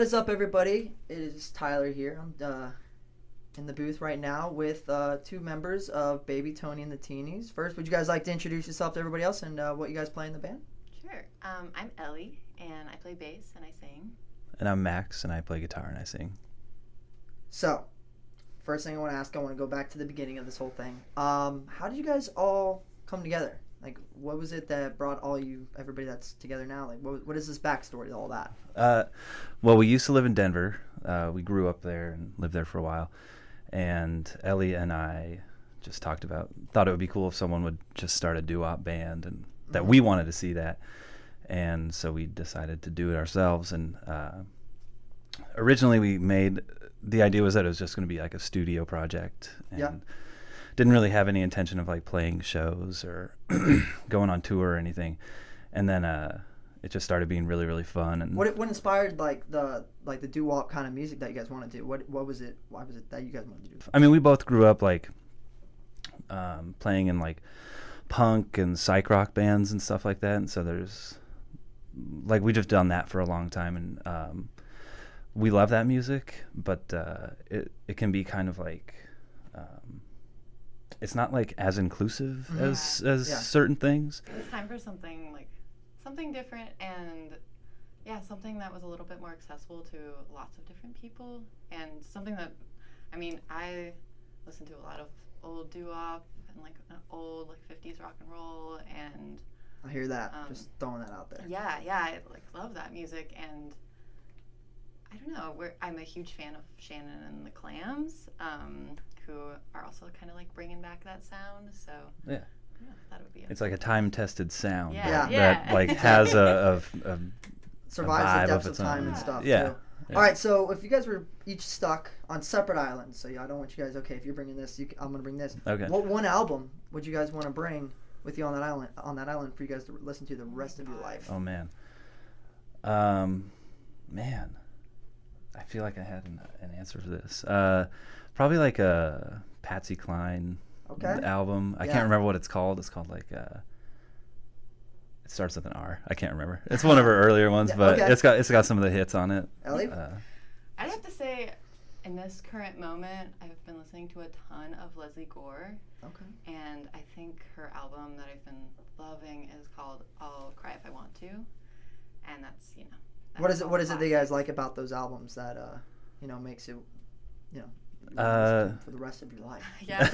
is up, everybody? It is Tyler here. I'm in the booth right now with two members of Baby Tony and the Teenies. First, would you guys like to introduce yourself to everybody else and what you guys play in the band? Sure. I'm Ellie, and I play bass and I sing. And I'm Max, and I play guitar and I sing. So, first thing I want to ask, I want to go back to the beginning of this whole thing. How did you guys all come together? Like, what was it that brought everybody that's together now? Like, what is this backstory to all that? Well, we used to live in Denver. We grew up there and lived there for a while. And Ellie and I just thought it would be cool if someone would just start a doo-wop band, and that we wanted to see that. And so we decided to do it ourselves. And originally the idea was that it was just going to be like a studio project. And didn't really have any intention of like playing shows or going on tour or anything. And then it just started being really, really fun. And what inspired the doo-wop kind of music that you guys want to do? What was it? Why was it that you guys wanted to do? I mean, we both grew up like playing in like punk and psych rock bands and stuff like that. And so there's like, we just done that for a long time. And we love that music, but it can be kind of like, it's not like as inclusive as certain things. It's time for something different, and something that was a little bit more accessible to lots of different people, and something that, I mean, I listen to a lot of old doo-wop and like an old like 50s rock and roll, and I hear that. Just throwing that out there. Yeah, I like love that music, and I don't know. I'm a huge fan of Shannon and the Clams, who are also kind of like bringing back that sound. So yeah, I thought it would be. It's like a time-tested sound that like has a survives the depths of its time own. and stuff. Yeah. Too. All right, so if you guys were each stuck on separate islands, so I don't want you guys. Okay, if you're bringing this, I'm gonna bring this. Okay. What one album would you guys want to bring with you on that island? For you guys to listen to the rest of your life. Oh man. I feel like I had an answer for this. Probably like a Patsy Cline album. I can't remember what it's called. It's called like it starts with an R. I can't remember. It's one of her earlier ones, but it's got some of the hits on it. Ellie? I'd have to say, in this current moment, I've been listening to a ton of Leslie Gore. Okay. And I think her album that I've been loving is called "I'll Cry If I Want to," and that's What is it that you guys like about those albums that makes it for the rest of your life? Yeah,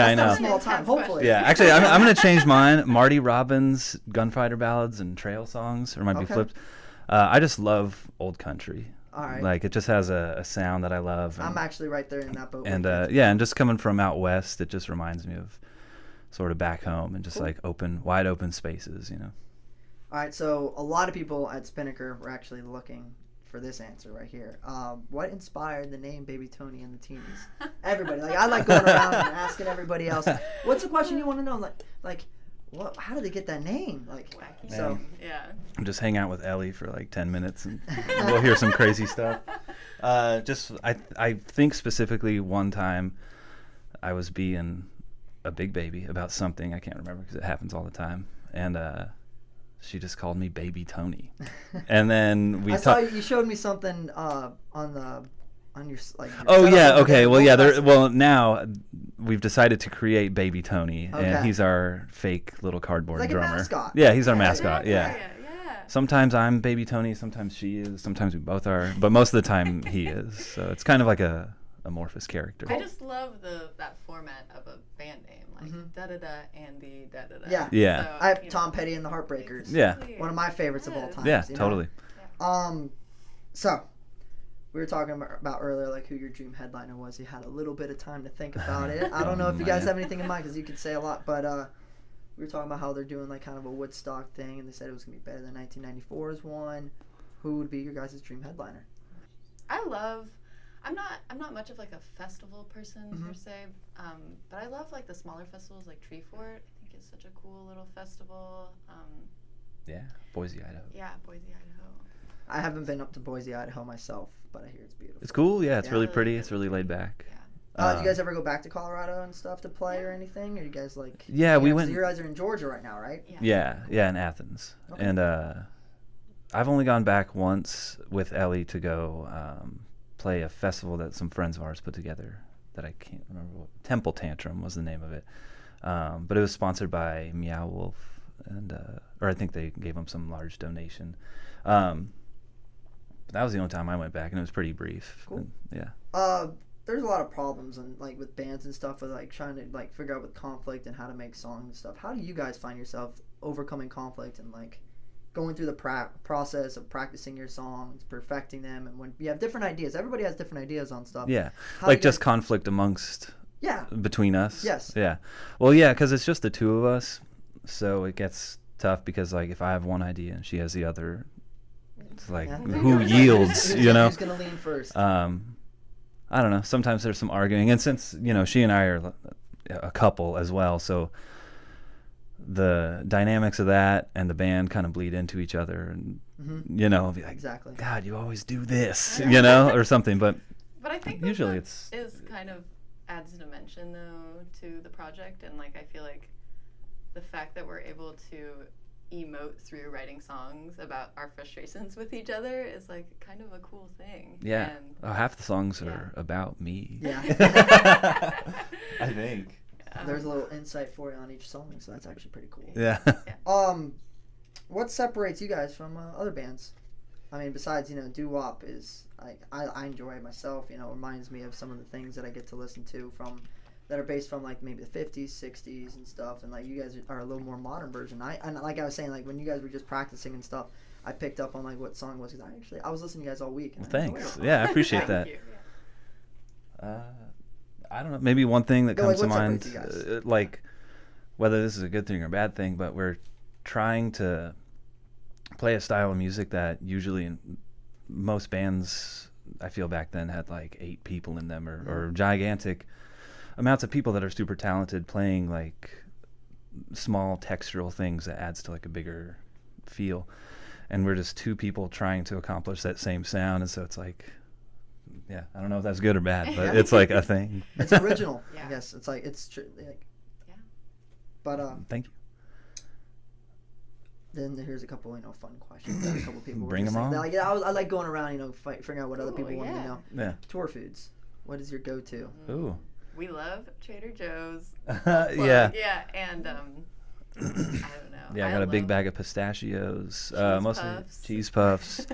I know. Not a small time, hopefully. Yeah, actually, I'm going to change mine. Marty Robbins, Gunfighter Ballads and Trail Songs, or might be flipped. I just love old country. All right. Like, it just has a sound that I love. I'm actually right there in that boat. And and just coming from out west, it just reminds me of sort of back home and just like wide open spaces, All right, so a lot of people at Spinnaker were actually looking for this answer right here. What inspired the name Baby Tony and the Teenies? Everybody, I like going around and asking everybody else, what's the question you want to know? Like, what? How did they get that name? I'll just hang out with Ellie for like 10 minutes and we'll hear some crazy stuff. I think specifically one time I was being a big baby about something. I can't remember because it happens all the time. And she just called me Baby Tony, and then I saw you showed me something on your like. Well, now we've decided to create Baby Tony, and he's our fake little cardboard drummer. Like a mascot. Yeah, he's our mascot. Yeah. Sometimes I'm Baby Tony, sometimes she is, sometimes we both are, but most of the time he is. So it's kind of like a amorphous character. I just love that format of a band name. Da da da and the da da da. Yeah. Yeah. So, I have Tom Petty and the Heartbreakers. Yeah. One of my favorites of all time. Yeah, totally. So we were talking about earlier, like who your dream headliner was. You had a little bit of time to think about it. I don't know if you guys have anything in mind because you could say a lot, but we were talking about how they're doing like kind of a Woodstock thing, and they said it was gonna be better than 1994's one. Who would be your guys' dream headliner? I'm not much of like a festival person per se, but I love like the smaller festivals like Treefort. I think it's such a cool little festival. Boise, Idaho. Yeah, Boise, Idaho. I haven't been up to Boise, Idaho myself, but I hear it's beautiful. It's cool. Yeah, it's really pretty. It's really laid back. Yeah. Do you guys ever go back to Colorado and stuff to play or anything? Or you guys like? Yeah, we went. So you guys are in Georgia right now, right? Yeah, in Athens, and I've only gone back once with Ellie to go play a festival that some friends of ours put together that I can't remember what. Temple Tantrum was the name of it. But it was sponsored by Meow Wolf, and or I think they gave them some large donation. That was the only time I went back, and it was pretty brief. Cool. And, yeah. There's a lot of problems and like with bands and stuff with like trying to like figure out with conflict and how to make songs and stuff. How do you guys find yourself overcoming conflict and like going through the process of practicing your songs, perfecting them, and when you have different ideas, everybody has different ideas on stuff. Yeah. How Like do you just conflict amongst. Yeah. Between us. Yes. Yeah. Well, yeah, because it's just the two of us, so it gets tough because like if I have one idea and she has the other, it's like who yields, Who's gonna lean first? I don't know. Sometimes there's some arguing, and since she and I are a couple as well, so the dynamics of that and the band kind of bleed into each other, and be like, exactly. God, you always do this, or something. But I think usually that it's is kind of adds dimension though to the project, and like I feel like the fact that we're able to emote through writing songs about our frustrations with each other is like kind of a cool thing. Yeah. And Half the songs are about me. Yeah. I think. There's a little insight for you on each song, so that's actually pretty cool. Yeah. What separates you guys from other bands? I mean, besides doo-wop is like I enjoy it myself. It reminds me of some of the things that I get to listen to that are based from like maybe the 50s, 60s and stuff, and like you guys are a little more modern version. And like I was saying, like when you guys were just practicing and stuff, I picked up on like what song it was because I was listening to you guys all week. Well, thanks. Yeah, I appreciate that. I don't know. Maybe one thing that comes to mind, like whether this is a good thing or a bad thing, but we're trying to play a style of music that usually in most bands I feel back then had like 8 people in them or gigantic amounts of people that are super talented playing like small textural things that adds to like a bigger feel, and we're just 2 people trying to accomplish that same sound, and so it's like I don't know if that's good or bad, but it's like a thing. It's original. Yeah. I guess it's like it's true. Like, yeah. But thank you. Then here's a couple fun questions that a couple people Bring were them saying. on. Like, I like going around figuring out what other people want to know. Yeah. Tour foods. What is your go-to? Ooh. We love Trader Joe's. Yeah. Yeah, and I don't know. Yeah, I got a big bag of pistachios, mostly puffs. cheese puffs.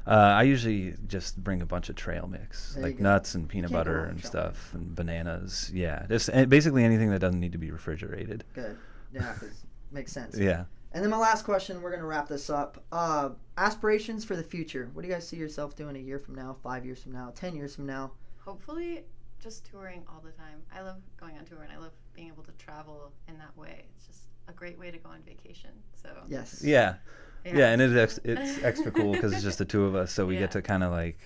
I usually just bring a bunch of trail mix, There like you go. nuts and peanut You can't go butter wrong and with trail stuff, and bananas. Yeah, just basically anything that doesn't need to be refrigerated. Good. Yeah, 'cause makes sense. Yeah. And then my last question, we're going to wrap this up. Aspirations for the future. What do you guys see yourself doing a year from now, 5 years from now, 10 years from now? Hopefully just touring all the time. I love going on tour, and I love being able to travel in that way. It's just a great way to go on vacation. So Yes. Yeah. Yeah, and it's extra cool because it's just the 2 of us, so we get to kind of like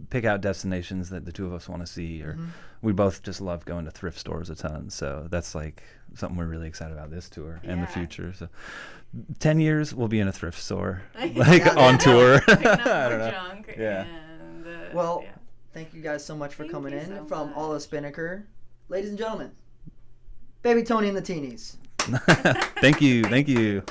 pick out destinations that the 2 of us want to see, or we both just love going to thrift stores a ton, so that's like something we're really excited about this tour and the future. So 10 years we'll be in a thrift store like on tour. Picking up I don't more know. junk. Yeah. And, Well, thank you guys so much for Thank coming you in so from much. all of Spinnaker. Ladies and gentlemen, Baby Tony and the Teenies. Thank you.